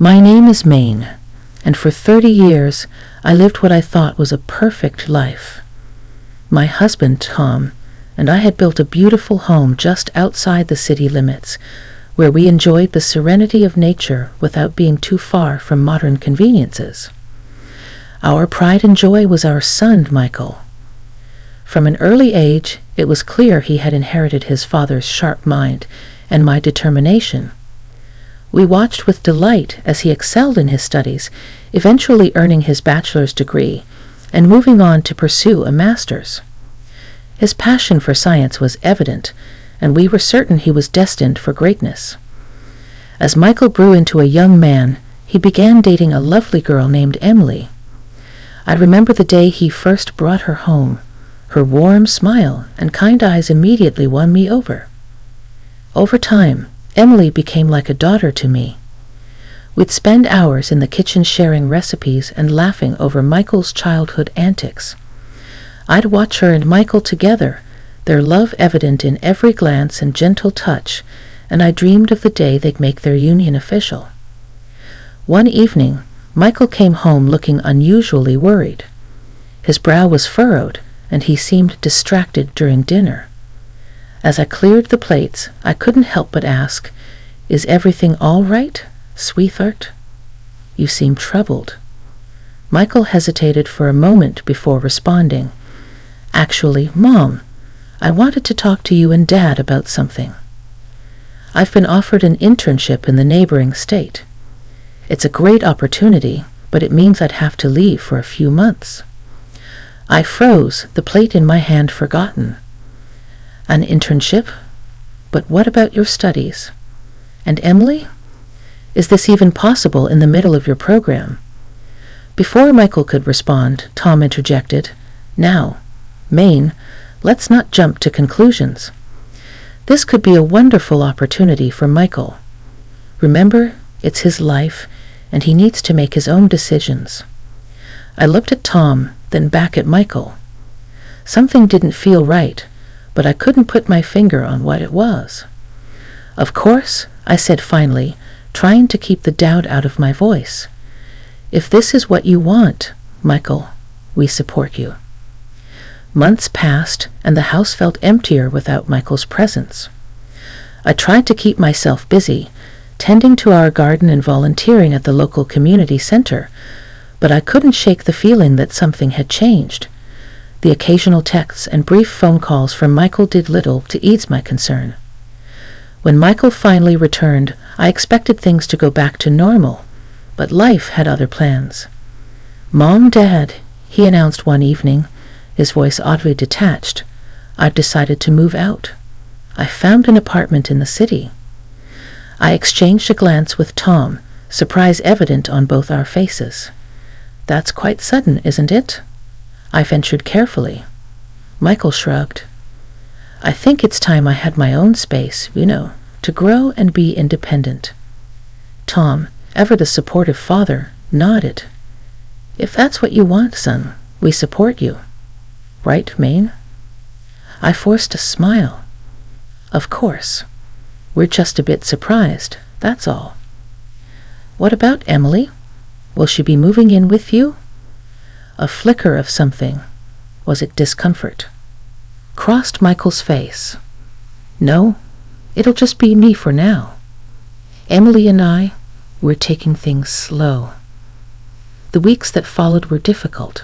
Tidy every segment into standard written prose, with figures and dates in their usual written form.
My name is Maine, and for 30 years I lived what I thought was a perfect life. My husband, Tom, and I had built a beautiful home just outside the city limits, where we enjoyed the serenity of nature without being too far from modern conveniences. Our pride and joy was our son, Michael. From an early age, it was clear he had inherited his father's sharp mind and my determination. We watched with delight as he excelled in his studies, eventually earning his bachelor's degree and moving on to pursue a master's. His passion for science was evident, and we were certain he was destined for greatness. As Michael grew into a young man, he began dating a lovely girl named Emily. I remember the day he first brought her home. Her warm smile and kind eyes immediately won me over. Over time, Emily became like a daughter to me. We'd spend hours in the kitchen sharing recipes and laughing over Michael's childhood antics. I'd watch her and Michael together, their love evident in every glance and gentle touch, and I dreamed of the day they'd make their union official. One evening, Michael came home looking unusually worried. His brow was furrowed, and he seemed distracted during dinner. As I cleared the plates, I couldn't help but ask, "Is everything all right, sweetheart? You seem troubled." Michael hesitated for a moment before responding. "Actually, Mom, I wanted to talk to you and Dad about something. I've been offered an internship in the neighboring state. It's a great opportunity, but it means I'd have to leave for a few months." I froze, the plate in my hand forgotten. "An internship? But what about your studies? And Emily? Is this even possible in the middle of your program?" Before Michael could respond, Tom interjected, "Now, Maine, let's not jump to conclusions. This could be a wonderful opportunity for Michael. Remember, it's his life, and he needs to make his own decisions." I looked at Tom, then back at Michael. Something didn't feel right, but I couldn't put my finger on what it was. "Of course," I said finally, trying to keep the doubt out of my voice. "If this is what you want, Michael, we support you." Months passed, and the house felt emptier without Michael's presence. I tried to keep myself busy, tending to our garden and volunteering at the local community center, but I couldn't shake the feeling that something had changed. The occasional texts and brief phone calls from Michael did little to ease my concern. When Michael finally returned, I expected things to go back to normal, but life had other plans. "Mom, Dad," he announced one evening, his voice oddly detached, "I've decided to move out. I found an apartment in the city." I exchanged a glance with Tom, surprise evident on both our faces. "That's quite sudden, isn't it?" I ventured carefully. Michael shrugged. "I think it's time I had my own space, to grow and be independent." Tom, ever the supportive father, nodded. "If that's what you want, son, we support you. Right, Maine?" I forced a smile. "Of course. We're just a bit surprised, that's all." "What about Emily? Will she be moving in with you?" A flicker of something, was it discomfort, crossed Michael's face. "No, it'll just be me for now. Emily and I, we're taking things slow." The weeks that followed were difficult.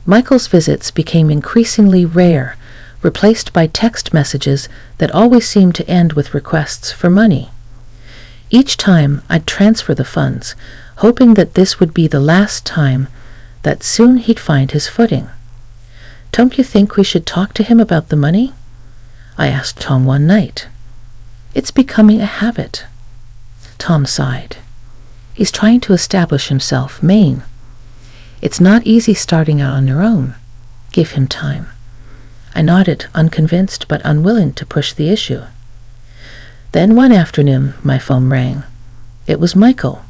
Michael's visits became increasingly rare, replaced by text messages that always seemed to end with requests for money. Each time I'd transfer the funds, hoping that this would be the last time, that soon he'd find his footing. "Don't you think we should talk to him about the money?" I asked Tom one night. "It's becoming a habit." Tom sighed. "He's trying to establish himself, Maine. It's not easy starting out on your own. Give him time." I nodded, unconvinced but unwilling to push the issue. Then one afternoon, my phone rang. It was Michael.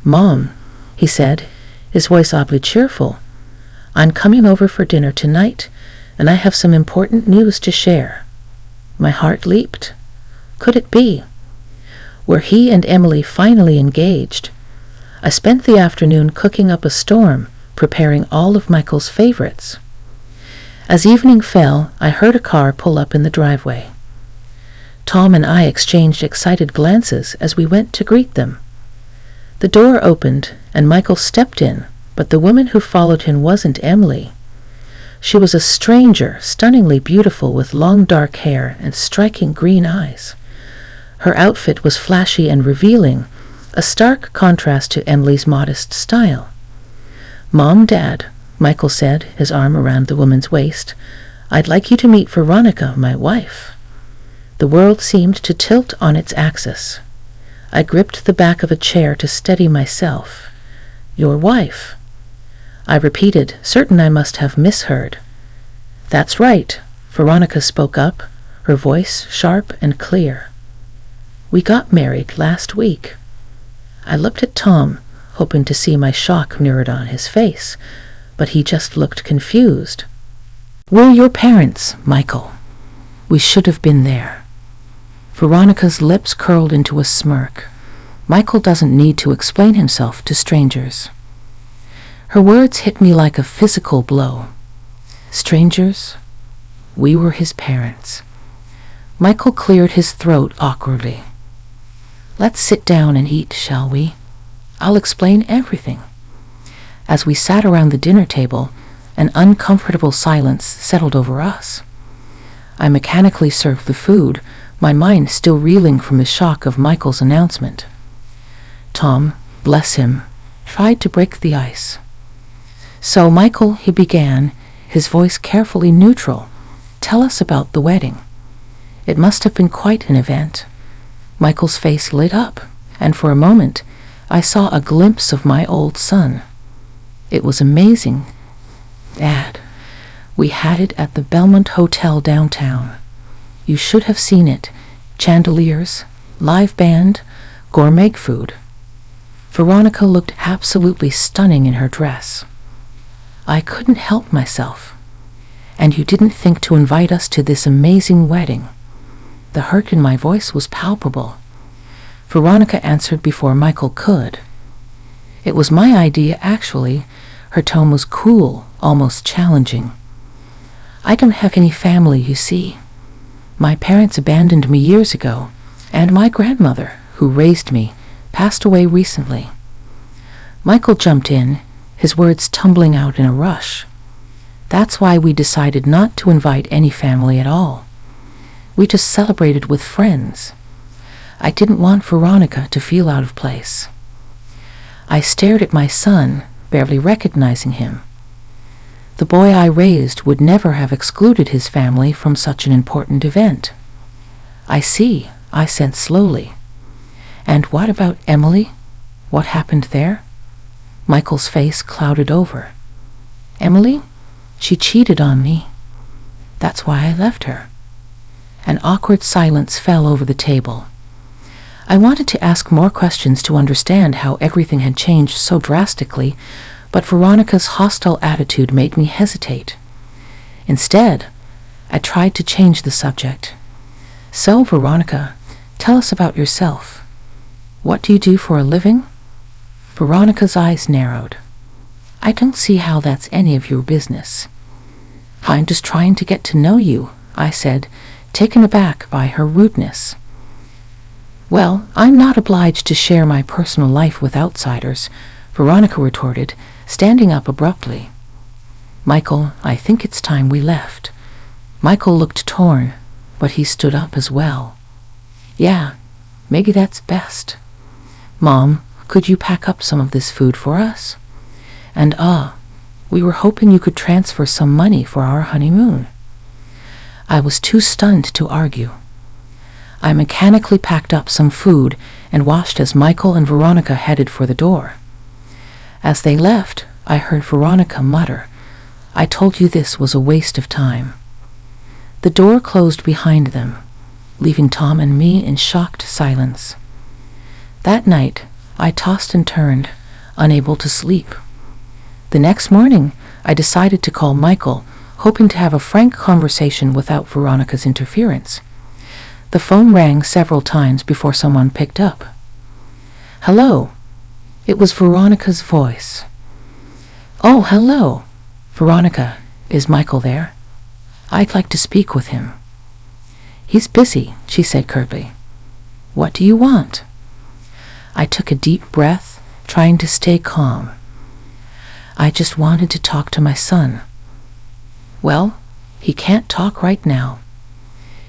"Mom," he said, his voice oddly cheerful, "I'm coming over for dinner tonight, and I have some important news to share." My heart leaped. Could it be? where he and Emily finally engaged. I spent the afternoon cooking up a storm, preparing all of Michael's favorites. As evening fell, I heard a car pull up in the driveway. Tom and I exchanged excited glances as we went to greet them. The door opened, and Michael stepped in, but the woman who followed him wasn't Emily. She was a stranger, stunningly beautiful with long dark hair and striking green eyes. Her outfit was flashy and revealing, a stark contrast to Emily's modest style. "Mom, Dad," Michael said, his arm around the woman's waist, "I'd like you to meet Veronica, my wife." The world seemed to tilt on its axis. I gripped the back of a chair to steady myself. "Your wife," I repeated, certain I must have misheard. "That's right," Veronica spoke up, her voice sharp and clear. "We got married last week." I looked at Tom, hoping to see my shock mirrored on his face, but he just looked confused. "We're your parents, Michael. We should have been there." Veronica's lips curled into a smirk. Michael doesn't need to explain himself to strangers. Her words hit me like a physical blow. Strangers? We were his parents. Michael cleared his throat awkwardly. "Let's sit down and eat, shall we? I'll explain everything." As we sat around the dinner table, an uncomfortable silence settled over us. I mechanically served the food, my mind still reeling from the shock of Michael's announcement. Tom, bless him, tried to break the ice. "So, Michael," he began, his voice carefully neutral, "tell us about the wedding. It must have been quite an event." Michael's face lit up, and for a moment I saw a glimpse of my old son. "It was amazing, Dad. We had it at the Belmont Hotel downtown. You should have seen it. Chandeliers, live band, gourmet food." Veronica looked absolutely stunning in her dress. I couldn't help myself. "And you didn't think to invite us to this amazing wedding?" The hurt in my voice was palpable. Veronica answered before Michael could. "It was my idea, actually." Her tone was cool, almost challenging. "I don't have any family, you see. My parents abandoned me years ago, and my grandmother, who raised me, passed away recently." Michael jumped in, his words tumbling out in a rush. "That's why we decided not to invite any family at all. We just celebrated with friends. I didn't want Veronica to feel out of place." I stared at my son, barely recognizing him. The boy I raised would never have excluded his family from such an important event. "I see," I said slowly. "And what about Emily? What happened there?" Michael's face clouded over. "Emily? She cheated on me. That's why I left her." An awkward silence fell over the table. I wanted to ask more questions to understand how everything had changed so drastically, but Veronica's hostile attitude made me hesitate. Instead, I tried to change the subject. "So, Veronica, tell us about yourself. What do you do for a living?" Veronica's eyes narrowed. "I don't see how that's any of your business." "I'm just trying to get to know you," I said, taken aback by her rudeness. "Well, I'm not obliged to share my personal life with outsiders," Veronica retorted, standing up abruptly. "Michael, I think it's time we left." Michael looked torn, but he stood up as well. "Yeah, maybe that's best. Mom, could you pack up some of this food for us? And we were hoping you could transfer some money for our honeymoon." I was too stunned to argue. I mechanically packed up some food and watched as Michael and Veronica headed for the door. As they left, I heard Veronica mutter, "I told you this was a waste of time." The door closed behind them, leaving Tom and me in shocked silence. That night, I tossed and turned, unable to sleep. The next morning, I decided to call Michael, hoping to have a frank conversation without Veronica's interference. The phone rang several times before someone picked up. "Hello." It was Veronica's voice. "Oh, hello. Veronica, is Michael there? I'd like to speak with him." "He's busy," she said curtly. "What do you want?" I took a deep breath, trying to stay calm. "I just wanted to talk to my son." "Well, he can't talk right now.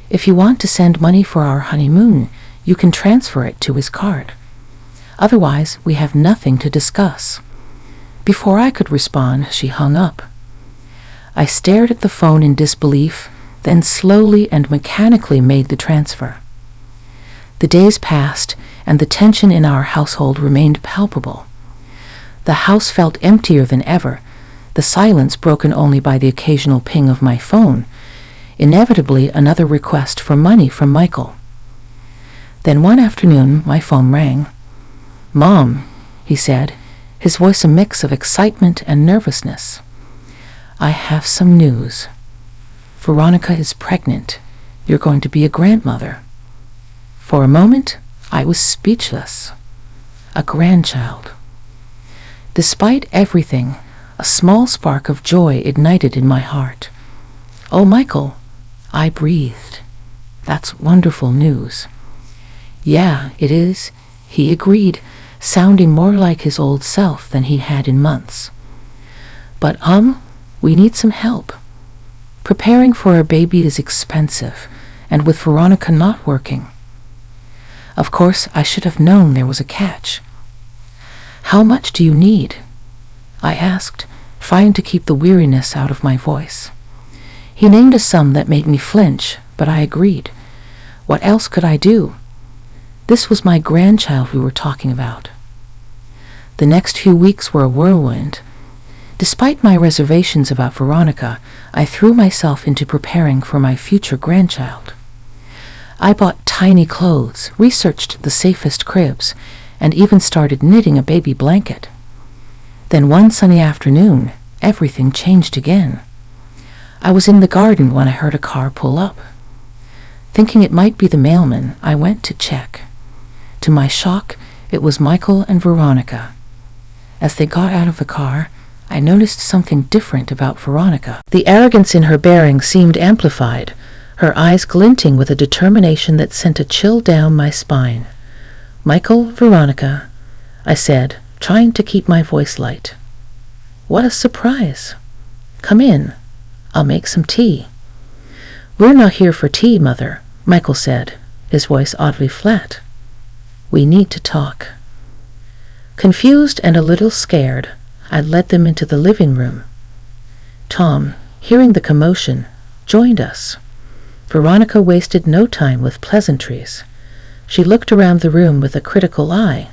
If you want to send money for our honeymoon, you can transfer it to his card. Otherwise, we have nothing to discuss." Before I could respond, she hung up. I stared at the phone in disbelief, then slowly and mechanically made the transfer. The days passed, and the tension in our household remained palpable. The house felt emptier than ever, the silence broken only by the occasional ping of my phone, inevitably another request for money from Michael. Then one afternoon, my phone rang. "Mom," he said, his voice a mix of excitement and nervousness. "I have some news. Veronica is pregnant. You're going to be a grandmother." For a moment, I was speechless. A grandchild. Despite everything, a small spark of joy ignited in my heart. "Oh, Michael," I breathed. "That's wonderful news." "Yeah, it is," he agreed, sounding more like his old self than he had in months. "But, we need some help. Preparing for a baby is expensive, and with Veronica not working." Of course, I should have known there was a catch. "How much do you need?" I asked, trying to keep the weariness out of my voice. He named a sum that made me flinch, but I agreed. What else could I do? This was my grandchild we were talking about. The next few weeks were a whirlwind. Despite my reservations about Veronica, I threw myself into preparing for my future grandchild. I bought tiny clothes, researched the safest cribs, and even started knitting a baby blanket. Then one sunny afternoon, everything changed again. I was in the garden when I heard a car pull up. Thinking it might be the mailman, I went to check. To my shock, it was Michael and Veronica. As they got out of the car, I noticed something different about Veronica. The arrogance in her bearing seemed amplified, her eyes glinting with a determination that sent a chill down my spine. "Michael, Veronica," I said, trying to keep my voice light. "What a surprise. Come in. I'll make some tea." "We're not here for tea, Mother," Michael said, his voice oddly flat. "We need to talk." Confused and a little scared, I led them into the living room. Tom, hearing the commotion, joined us. Veronica wasted no time with pleasantries. She looked around the room with a critical eye,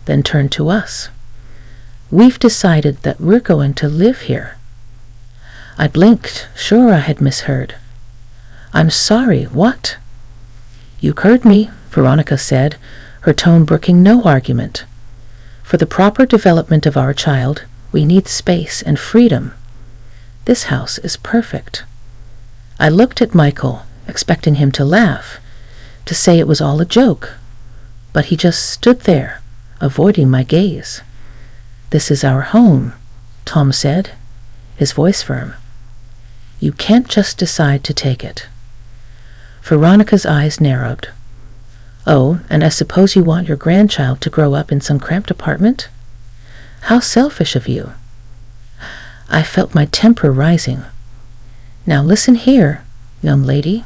then turned to us. "We've decided that we're going to live here." I blinked, sure I had misheard. "I'm sorry, what?" "You heard me," Veronica said, her tone brooking no argument. "For the proper development of our child, we need space and freedom. This house is perfect." I looked at Michael, expecting him to laugh, to say it was all a joke, but he just stood there, avoiding my gaze. "This is our home," Tom said, his voice firm. "You can't just decide to take it." Veronica's eyes narrowed. "Oh, and I suppose you want your grandchild to grow up in some cramped apartment? How selfish of you." I felt my temper rising. "Now listen here, young lady."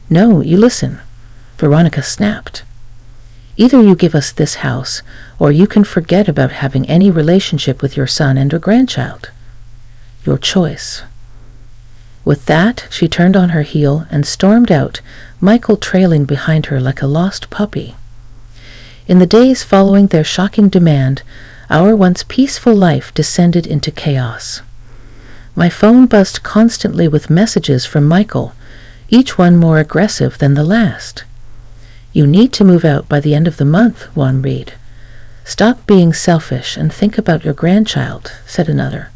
"No, you listen," Veronica snapped. "Either you give us this house, or you can forget about having any relationship with your son and your grandchild. Your choice." With that, she turned on her heel and stormed out, Michael trailing behind her like a lost puppy. In the days following their shocking demand, our once peaceful life descended into chaos. My phone buzzed constantly with messages from Michael, each one more aggressive than the last. "You need to move out by the end of the month," one read. "Stop being selfish and think about your grandchild," said another.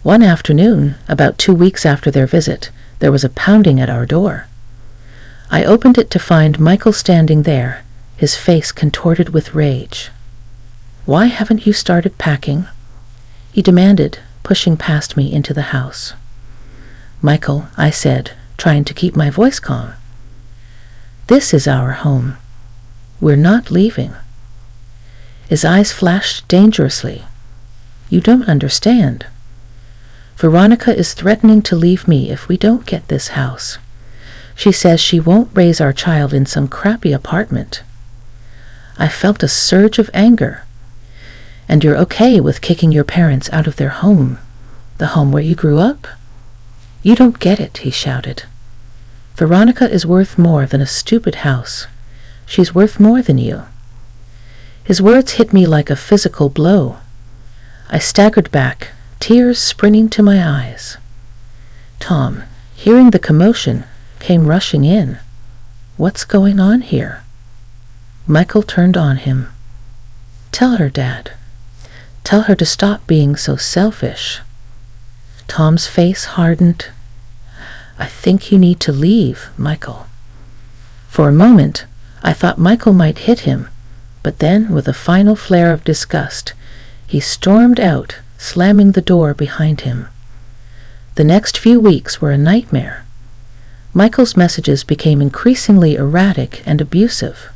One afternoon, about 2 weeks after their visit, there was a pounding at our door. I opened it to find Michael standing there, his face contorted with rage. "Why haven't you started packing?" he demanded, pushing past me into the house. "Michael," I said, trying to keep my voice calm. "This is our home. We're not leaving." His eyes flashed dangerously. "You don't understand. Veronica is threatening to leave me if we don't get this house. She says she won't raise our child in some crappy apartment." I felt a surge of anger. "And you're okay with kicking your parents out of their home, the home where you grew up? You don't get it," he shouted. "Veronica is worth more than a stupid house. She's worth more than you." His words hit me like a physical blow. I staggered back, tears springing to my eyes. Tom, hearing the commotion, came rushing in. "What's going on here?" Michael turned on him. "Tell her, Dad. Tell her to stop being so selfish." Tom's face hardened. "I think you need to leave, Michael." For a moment, I thought Michael might hit him, but then, with a final flare of disgust, he stormed out, slamming the door behind him. The next few weeks were a nightmare. Michael's messages became increasingly erratic and abusive.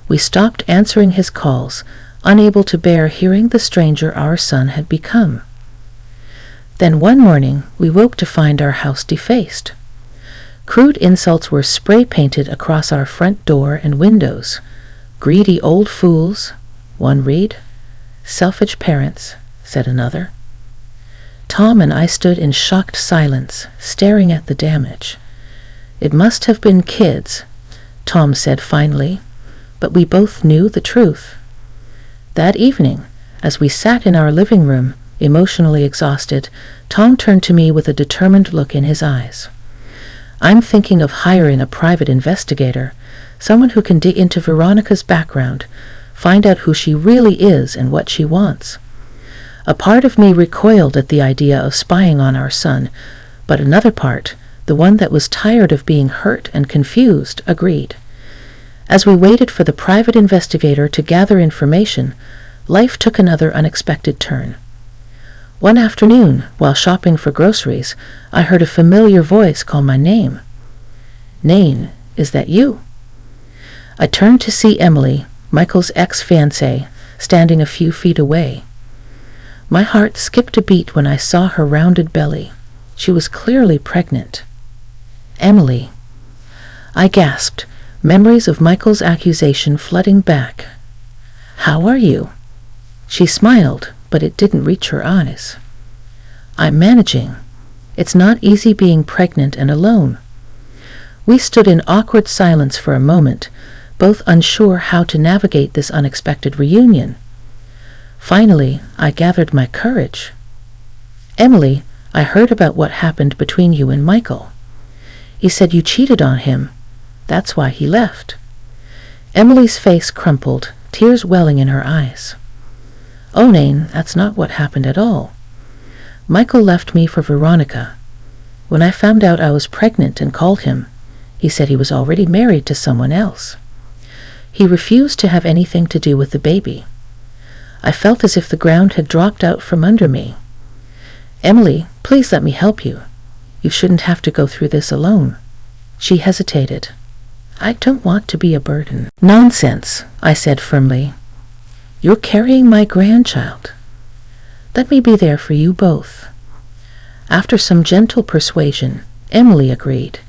We stopped answering his calls, unable to bear hearing the stranger our son had become. Then one morning, we woke to find our house defaced. Crude insults were spray-painted across our front door and windows. "Greedy old fools," one read. "Selfish parents," said another. Tom and I stood in shocked silence, staring at the damage. "It must have been kids," Tom said finally, but we both knew the truth. That evening, as we sat in our living room, emotionally exhausted, Tom turned to me with a determined look in his eyes. "I'm thinking of hiring a private investigator, someone who can dig into Veronica's background, find out who she really is and what she wants." A part of me recoiled at the idea of spying on our son, but another part, the one that was tired of being hurt and confused, agreed. As we waited for the private investigator to gather information, life took another unexpected turn. One afternoon, while shopping for groceries, I heard a familiar voice call my name. "Nain, is that you?" I turned to see Emily, Michael's ex-fiancée, standing a few feet away. My heart skipped a beat when I saw her rounded belly. She was clearly pregnant. "Emily." I gasped, memories of Michael's accusation flooding back. "How are you?" She smiled, but it didn't reach her eyes. "I'm managing. It's not easy being pregnant and alone." We stood in awkward silence for a moment, both unsure how to navigate this unexpected reunion. Finally, I gathered my courage. "Emily, I heard about what happened between you and Michael. He said you cheated on him. That's why he left." Emily's face crumpled, tears welling in her eyes. "Oh, Nain, that's not what happened at all. Michael left me for Veronica. When I found out I was pregnant and called him, he said he was already married to someone else. He refused to have anything to do with the baby. I felt as if the ground had dropped out from under me. Emily, please let me help you. You shouldn't have to go through this alone." She hesitated. "I don't want to be a burden." "Nonsense," I said firmly. "You're carrying my grandchild. Let me be there for you both." After some gentle persuasion, Emily agreed.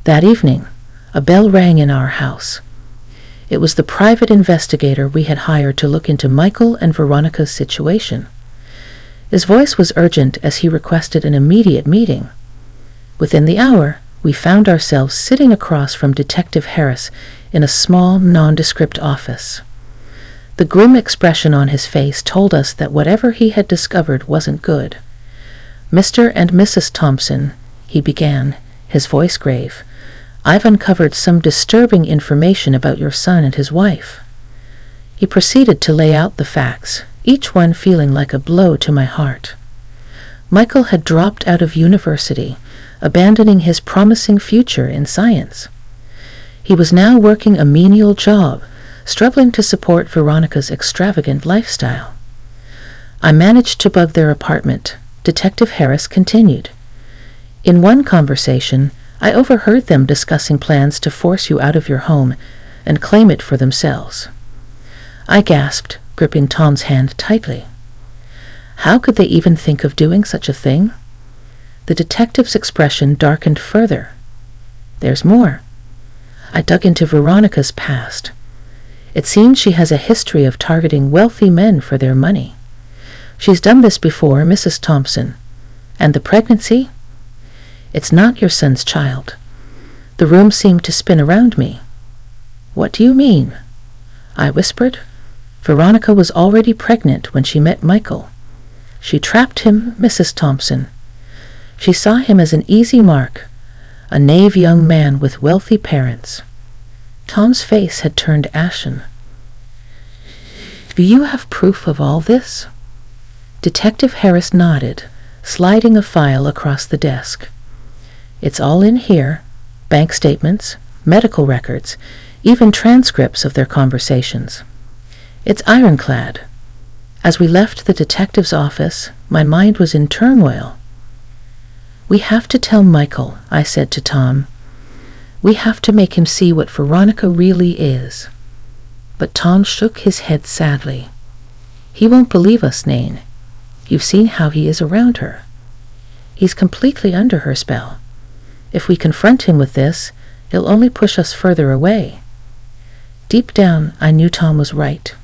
That evening, a bell rang in our house. It was the private investigator we had hired to look into Michael and Veronica's situation. His voice was urgent as he requested an immediate meeting. Within the hour, we found ourselves sitting across from Detective Harris in a small, nondescript office. The grim expression on his face told us that whatever he had discovered wasn't good. "Mr. and Mrs. Thompson," he began, his voice grave, "I've uncovered some disturbing information about your son and his wife." He proceeded to lay out the facts, each one feeling like a blow to my heart. Michael had dropped out of university, abandoning his promising future in science. He was now working a menial job, struggling to support Veronica's extravagant lifestyle. I managed to bug their apartment, Detective Harris continued. In one conversation, I overheard them discussing plans to force you out of your home and claim it for themselves. I gasped, gripping Tom's hand tightly. How could they even think of doing such a thing? The detective's expression darkened further. There's more. I dug into Veronica's past. It seems she has a history of targeting wealthy men for their money. She's done this before, Mrs. Thompson. And the pregnancy? It's not your son's child. The room seemed to spin around me. What do you mean? I whispered. Veronica was already pregnant when she met Michael. She trapped him, Mrs. Thompson. She saw him as an easy mark, a naive young man with wealthy parents. Tom's face had turned ashen. Do you have proof of all this? Detective Harris nodded, sliding a file across the desk. It's all in here, bank statements, medical records, even transcripts of their conversations. It's ironclad. As we left the detective's office, my mind was in turmoil. We have to tell Michael, I said to Tom. We have to make him see what Veronica really is. But Tom shook his head sadly. He won't believe us, Nain. You've seen how he is around her. He's completely under her spell. If we confront him with this, it'll only push us further away. Deep down, I knew Tom was right.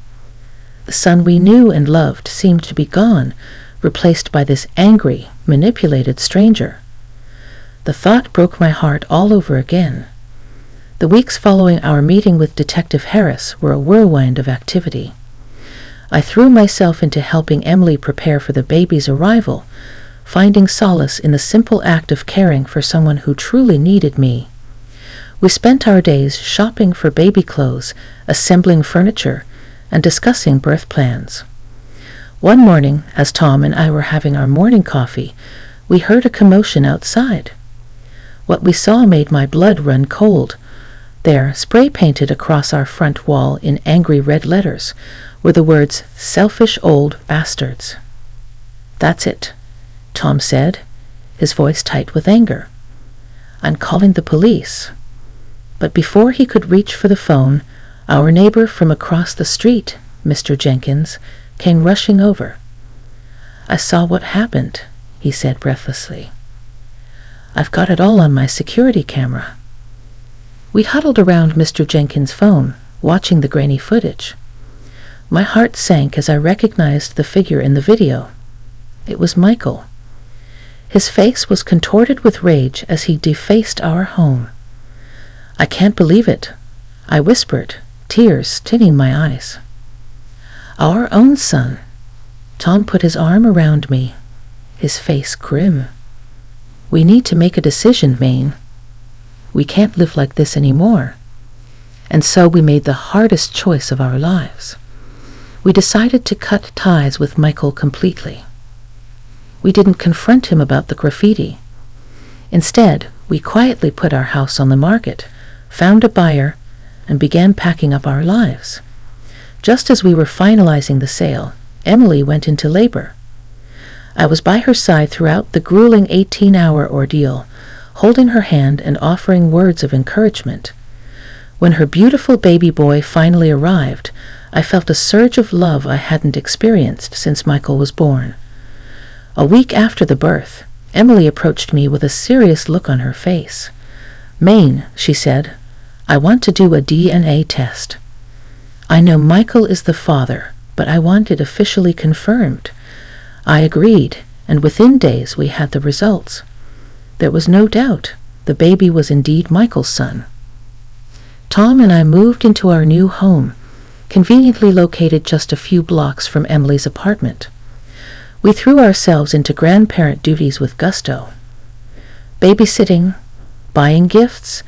The son we knew and loved seemed to be gone, replaced by this angry, manipulated stranger. The thought broke my heart all over again. The weeks following our meeting with Detective Harris were a whirlwind of activity. I threw myself into helping Emily prepare for the baby's arrival, finding solace in the simple act of caring for someone who truly needed me. We spent our days shopping for baby clothes, assembling furniture, and discussing birth plans. One morning, as Tom and I were having our morning coffee, we heard a commotion outside. What we saw made my blood run cold. There, spray-painted across our front wall in angry red letters, were the words, "Selfish old bastards." That's it, Tom said, his voice tight with anger. I'm calling the police. But before he could reach for the phone, our neighbor from across the street, Mr. Jenkins, came rushing over. I saw what happened, he said breathlessly. I've got it all on my security camera. We huddled around Mr. Jenkins' phone, watching the grainy footage. My heart sank as I recognized the figure in the video. It was Michael. His face was contorted with rage as he defaced our home. I can't believe it, I whispered, tears tinting my eyes. Our own son. Tom put his arm around me, his face grim. We need to make a decision, Maine. We can't live like this anymore. And so we made the hardest choice of our lives. We decided to cut ties with Michael completely. We didn't confront him about the graffiti. Instead, we quietly put our house on the market, found a buyer, and began packing up our lives. Just as we were finalizing the sale, Emily went into labor. I was by her side throughout the grueling 18-hour ordeal, holding her hand and offering words of encouragement. When her beautiful baby boy finally arrived, I felt a surge of love I hadn't experienced since Michael was born. A week after the birth, Emily approached me with a serious look on her face. Maine, she said, I want to do a DNA test. I know Michael is the father, but I want it officially confirmed. I agreed, and within days we had the results. There was no doubt the baby was indeed Michael's son. Tom and I moved into our new home, conveniently located just a few blocks from Emily's apartment. We threw ourselves into grandparent duties with gusto, babysitting, buying gifts,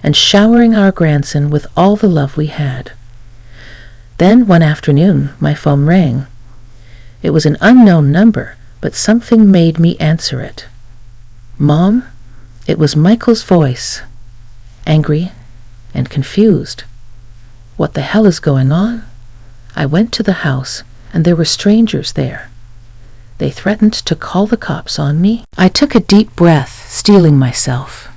and showering our grandson with all the love we had. Then one afternoon, my phone rang. It was an unknown number, but something made me answer it. Mom? It was Michael's voice, angry and confused. What the hell is going on? I went to the house, and there were strangers there. They threatened to call the cops on me. I took a deep breath, steeling myself.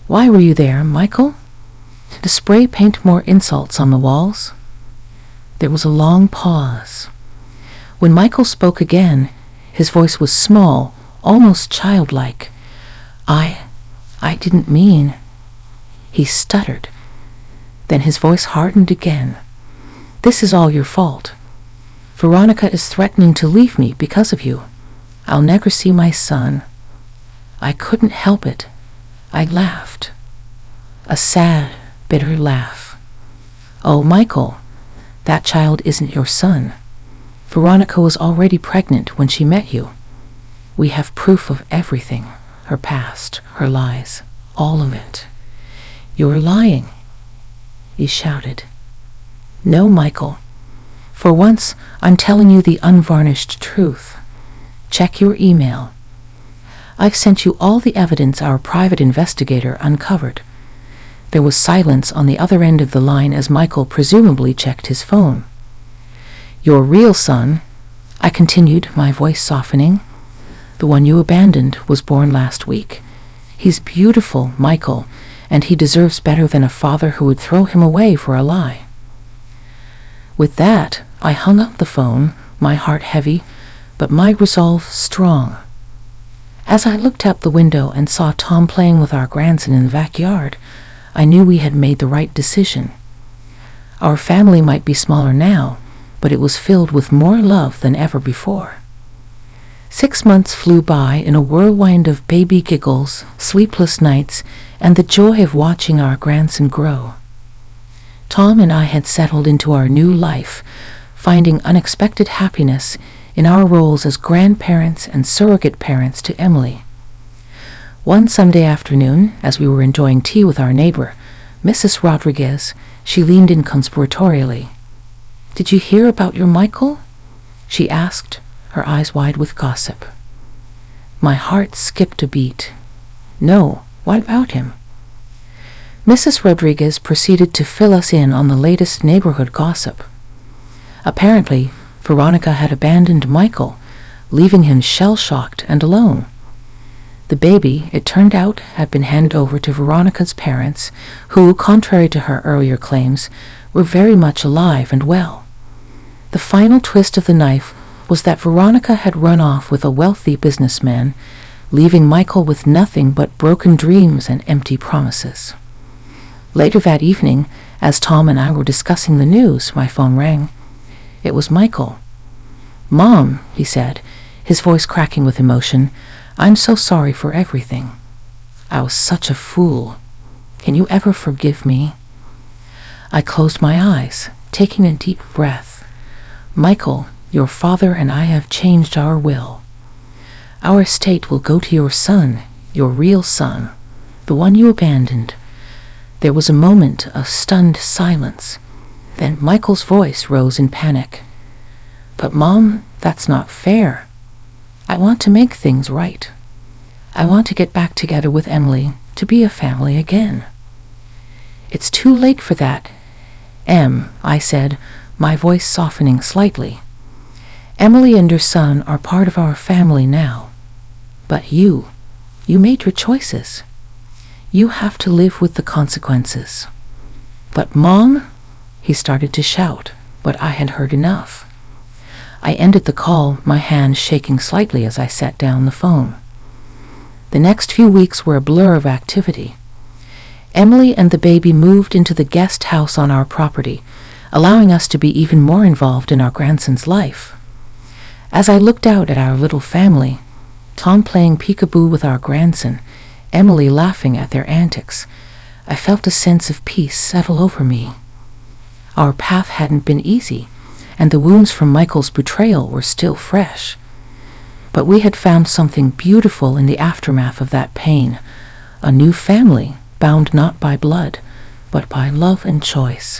Why were you there, Michael? To spray paint more insults on the walls? There was a long pause. When Michael spoke again, his voice was small, almost childlike. I didn't mean... He stuttered. Then his voice hardened again. This is all your fault. Veronica is threatening to leave me because of you. I'll never see my son. I couldn't help it. I laughed. A sad, bitter laugh. Oh, Michael, that child isn't your son. Veronica was already pregnant when she met you. We have proof of everything. Her past, her lies, all of it. You're lying, he shouted. No, Michael. For once, I'm telling you the unvarnished truth. Check your email. I've sent you all the evidence our private investigator uncovered. There was silence on the other end of the line as Michael presumably checked his phone. Your real son, I continued, my voice softening, the one you abandoned, was born last week. He's beautiful, Michael, and he deserves better than a father who would throw him away for a lie. With that, I hung up the phone, my heart heavy, but my resolve strong. As I looked out the window and saw Tom playing with our grandson in the backyard, I knew we had made the right decision. Our family might be smaller now, but it was filled with more love than ever before. 6 months flew by in a whirlwind of baby giggles, sleepless nights, and the joy of watching our grandson grow. Tom and I had settled into our new life, finding unexpected happiness in our roles as grandparents and surrogate parents to Emily. One Sunday afternoon, as we were enjoying tea with our neighbor, Mrs. Rodriguez, she leaned in conspiratorially. "Did you hear about your Michael?" she asked, her eyes wide with gossip. My heart skipped a beat. No, what about him? Mrs. Rodriguez proceeded to fill us in on the latest neighborhood gossip. Apparently, Veronica had abandoned Michael, leaving him shell-shocked and alone. The baby, it turned out, had been handed over to Veronica's parents, who, contrary to her earlier claims, were very much alive and well. The final twist of the knife was that Veronica had run off with a wealthy businessman, leaving Michael with nothing but broken dreams and empty promises. Later that evening, as Tom and I were discussing the news, my phone rang. It was Michael. "Mom," he said, his voice cracking with emotion, "I'm so sorry for everything. I was such a fool. Can you ever forgive me?" I closed my eyes, taking a deep breath. "Michael, your father and I have changed our will. Our estate will go to your son, your real son, the one you abandoned." There was a moment of stunned silence. Then Michael's voice rose in panic. "But Mom, that's not fair. I want to make things right. I want to get back together with Emily, to be a family again." "It's too late for that, Em," I said, my voice softening slightly. "Emily and your son are part of our family now. But you made your choices. You have to live with the consequences." "But Mom," he started to shout, but I had heard enough. I ended the call, my hand shaking slightly as I set down the phone. The next few weeks were a blur of activity. Emily and the baby moved into the guest house on our property, allowing us to be even more involved in our grandson's life. As I looked out at our little family, Tom playing peekaboo with our grandson, Emily laughing at their antics, I felt a sense of peace settle over me. Our path hadn't been easy, and the wounds from Michael's betrayal were still fresh. But we had found something beautiful in the aftermath of that pain, a new family bound not by blood, but by love and choice.